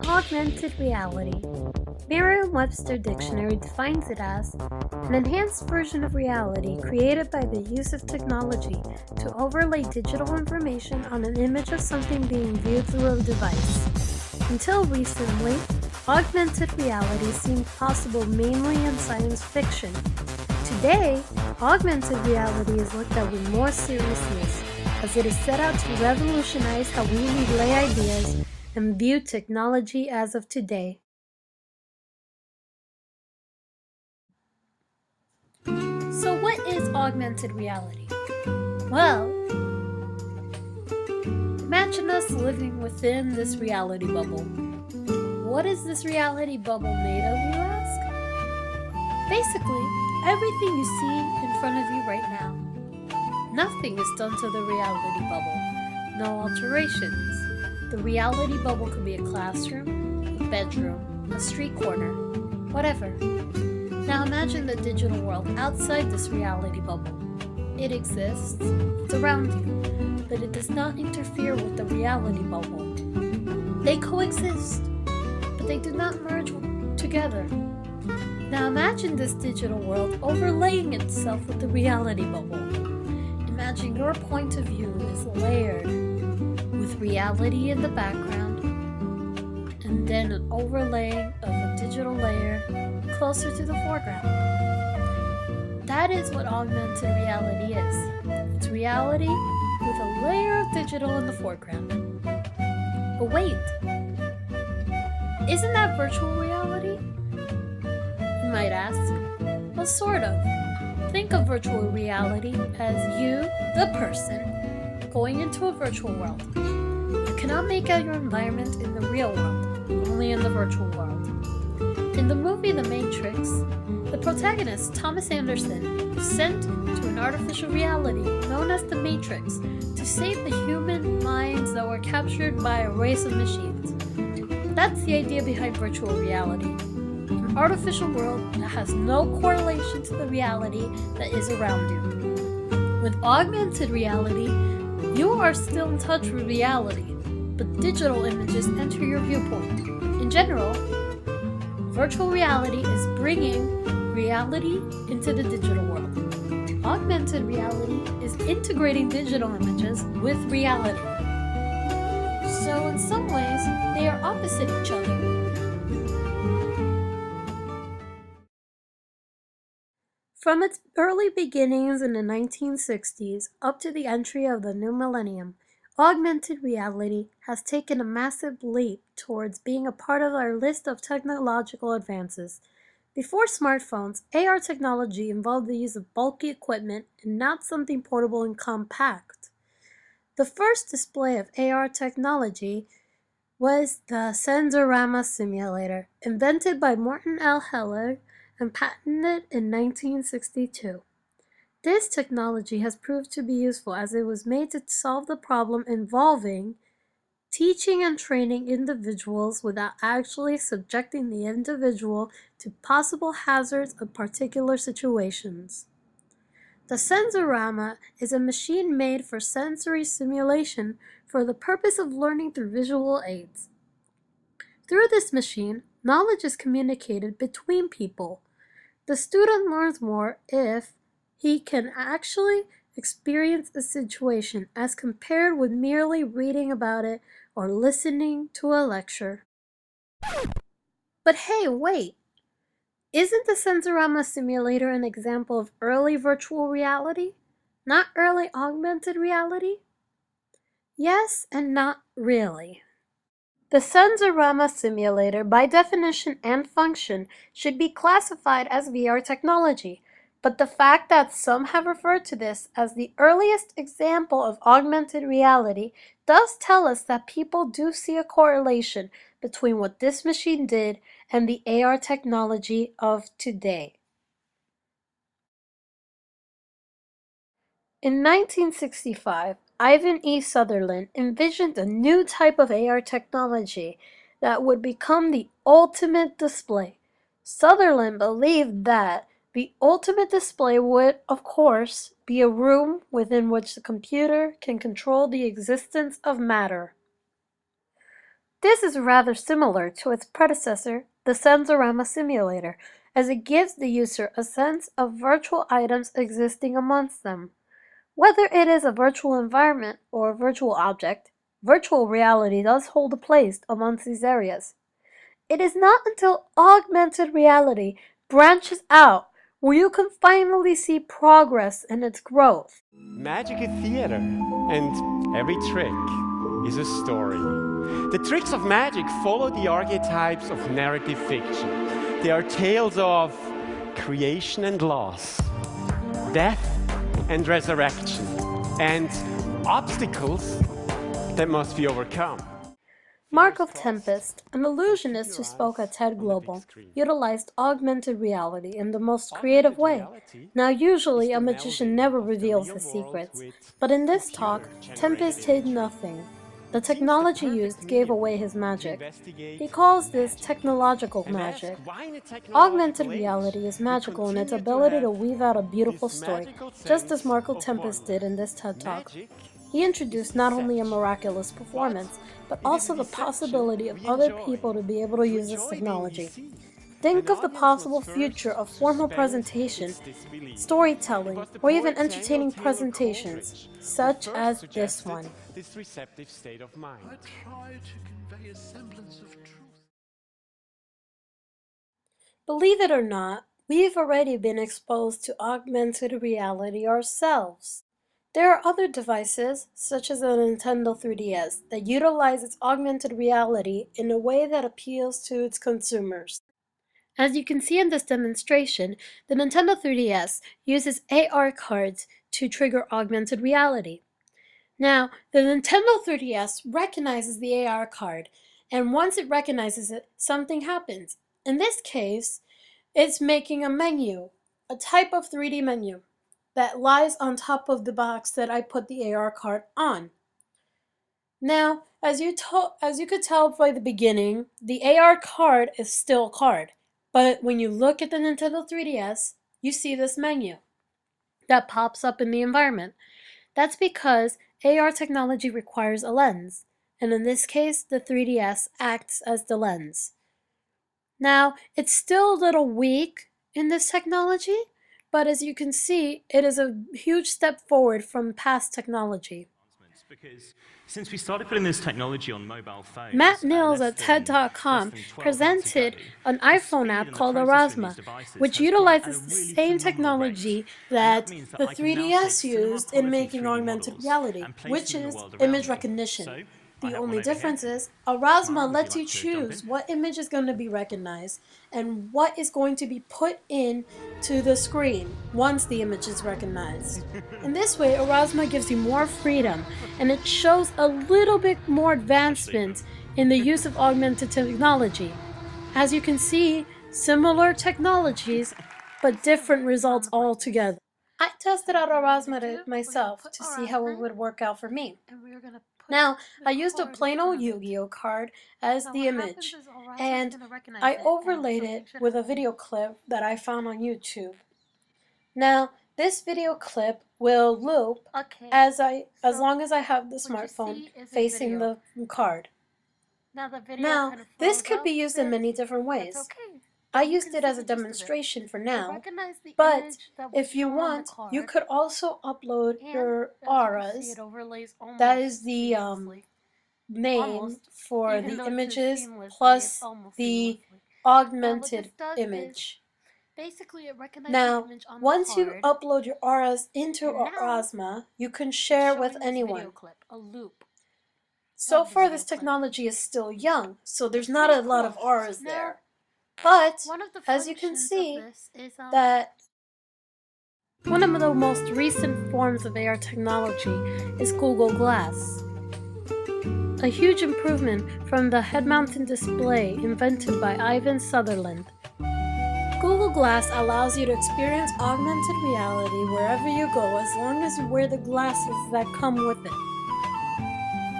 Augmented reality. Merriam-Webster Dictionary defines it as an enhanced version of reality created by the use of technology to overlay digital information on an image of something being viewed through a device. Until recently, augmented reality seemed possible mainly in science fiction. Today, augmented reality is looked at with more seriousness, as it is set out to revolutionize how we relay ideas and view technology as of today. So what is augmented reality? Well, imagine us living within this reality bubble. What is this reality bubble made of, you ask? Basically, everything you see in front of you right now. Nothing is done to the reality bubble. No alterations. The reality bubble could be a classroom, a bedroom, a street corner, whatever. Now imagine the digital world outside this reality bubble. It exists, it's around you, but it does not interfere with the reality bubble. They coexist, but they do not merge together. Now imagine this digital world overlaying itself with the reality bubble. Imagine your point of view is layered with reality in the background and then an overlaying of a digital layer closer to the foreground. That is what augmented reality is. It's reality with a layer of digital in the foreground. But wait, isn't that virtual reality? You might ask. Well, sort of. Think of virtual reality as you, the person, going into a virtual world. You cannot make out your environment in the real world, only in the virtual world. In the movie The Matrix, the protagonist, Thomas Anderson, was sent to an artificial reality known as the Matrix to save the human minds that were captured by a race of machines. That's the idea behind virtual reality. An artificial world that has no correlation to the reality that is around you. With augmented reality, you are still in touch with reality, but digital images enter your viewpoint. In general, virtual reality is bringing reality into the digital world. Augmented reality is integrating digital images with reality. So in some ways, they are opposite each other. From its early beginnings in the 1960s up to the entry of the new millennium, augmented reality has taken a massive leap towards being a part of our list of technological advances. Before smartphones, AR technology involved the use of bulky equipment and not something portable and compact. The first display of AR technology was the Sensorama simulator, invented by Morton L. Heilig and patented in 1962. This technology has proved to be useful as it was made to solve the problem involving teaching and training individuals without actually subjecting the individual to possible hazards of particular situations. The Sensorama is a machine made for sensory simulation for the purpose of learning through visual aids. Through this machine, knowledge is communicated between people. The student learns more if he can actually experience a situation as compared with merely reading about it or listening to a lecture. But hey, wait! Isn't the Sensorama simulator an example of early virtual reality, not early augmented reality? Yes and not really. The Sensorama simulator, by definition and function, should be classified as VR technology, but the fact that some have referred to this as the earliest example of augmented reality does tell us that people do see a correlation between what this machine did and the AR technology of today. In 1965, Ivan E. Sutherland envisioned a new type of AR technology that would become the ultimate display. Sutherland believed that the ultimate display would, of course, be a room within which the computer can control the existence of matter. This is rather similar to its predecessor, the Sensorama Simulator, as it gives the user a sense of virtual items existing amongst them. Whether it is a virtual environment or a virtual object, virtual reality does hold a place amongst these areas. It is not until augmented reality branches out where you can finally see progress in its growth. Magic is theater, and every trick is a story. The tricks of magic follow the archetypes of narrative fiction. They are tales of creation and loss, death and resurrection, and obstacles that must be overcome. Mark of Tempest, an illusionist who spoke at TED Global, utilized augmented reality in the most creative way. Now usually a magician never reveals his secrets, but in this talk, Tempest hid nothing. The technology used gave away his magic. He calls this technological magic. Augmented reality is magical in its ability to weave out a beautiful story, just as Mark of Tempest did in this TED Talk. He introduced not only a miraculous performance, but also the possibility of other people to be able to use this technology. Think of the possible future of formal presentation, storytelling, or even entertaining presentations, such as this one. This receptive state of mind. I try to convey a semblance of truth. Believe it or not, we've already been exposed to augmented reality ourselves. There are other devices, such as the Nintendo 3DS, that utilize its augmented reality in a way that appeals to its consumers. As you can see in this demonstration, the Nintendo 3DS uses AR cards to trigger augmented reality. Now, the Nintendo 3DS recognizes the AR card, and once it recognizes it, something happens. In this case, it's making a menu, a type of 3D menu, that lies on top of the box that I put the AR card on. Now, as you could tell by the beginning, the AR card is still a card. But when you look at the Nintendo 3DS, you see this menu that pops up in the environment. That's because AR technology requires a lens, and in this case, the 3DS acts as the lens. Now, it's still a little weak in this technology, but as you can see, it is a huge step forward from past technology. Because since we started putting this technology on mobile phones, Matt Nils at TED.com presented an iPhone app called Aurasma, which utilizes the same technology that the 3DS used in making augmented reality, which is image recognition. The only difference is, Aurasma lets you choose what image is going to be recognized and what is going to be put into the screen once the image is recognized. In this way, Aurasma gives you more freedom, and it shows a little bit more advancement in the use of augmented technology. As you can see, similar technologies, but different results altogether. I tested out Aurasma myself to see how it would work out for me. Now, I used a plain old Yu-Gi-Oh card as the image, and I overlaid it with a video clip that I found on YouTube. Now, this video clip will loop as long as I have the smartphone facing the card. Now, this could be used in many different ways. I used it as a demonstration for now, but if you want, you could also upload your auras. That is the name for the images plus the augmented image. Now, once you upload your auras into Aurasma, you can share with anyone. So far, this technology is still young, so there's not a lot of auras there. But, as you can see, that one of the most recent forms of AR technology is Google Glass. A huge improvement from the head-mounted display invented by Ivan Sutherland. Google Glass allows you to experience augmented reality wherever you go as long as you wear the glasses that come with it.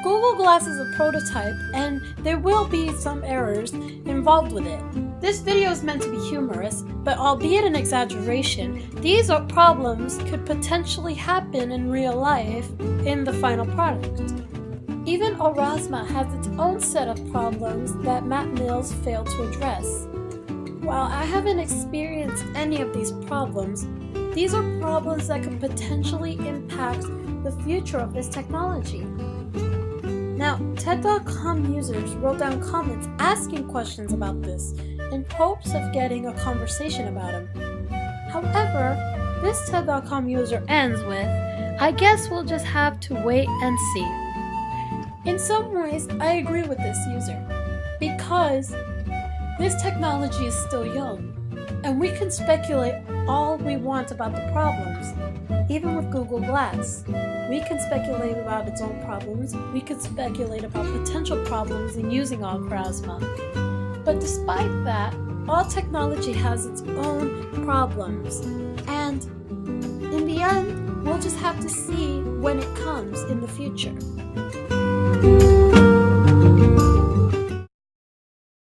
Google Glass is a prototype, and there will be some errors involved with it. This video is meant to be humorous, but albeit an exaggeration, these problems could potentially happen in real life in the final product. Even Aurasma has its own set of problems that Matt Mills failed to address. While I haven't experienced any of these problems, these are problems that could potentially impact the future of this technology. Now, TED.com users wrote down comments asking questions about this in hopes of getting a conversation about them. However, this TED.com user ends with, "I guess we'll just have to wait and see." In some ways, I agree with this user, because this technology is still young, and we can speculate all we want about the problems. Even with Google Glass, we can speculate about its own problems, we can speculate about potential problems in using Aurasma. But despite that, all technology has its own problems, and in the end, we'll just have to see when it comes in the future.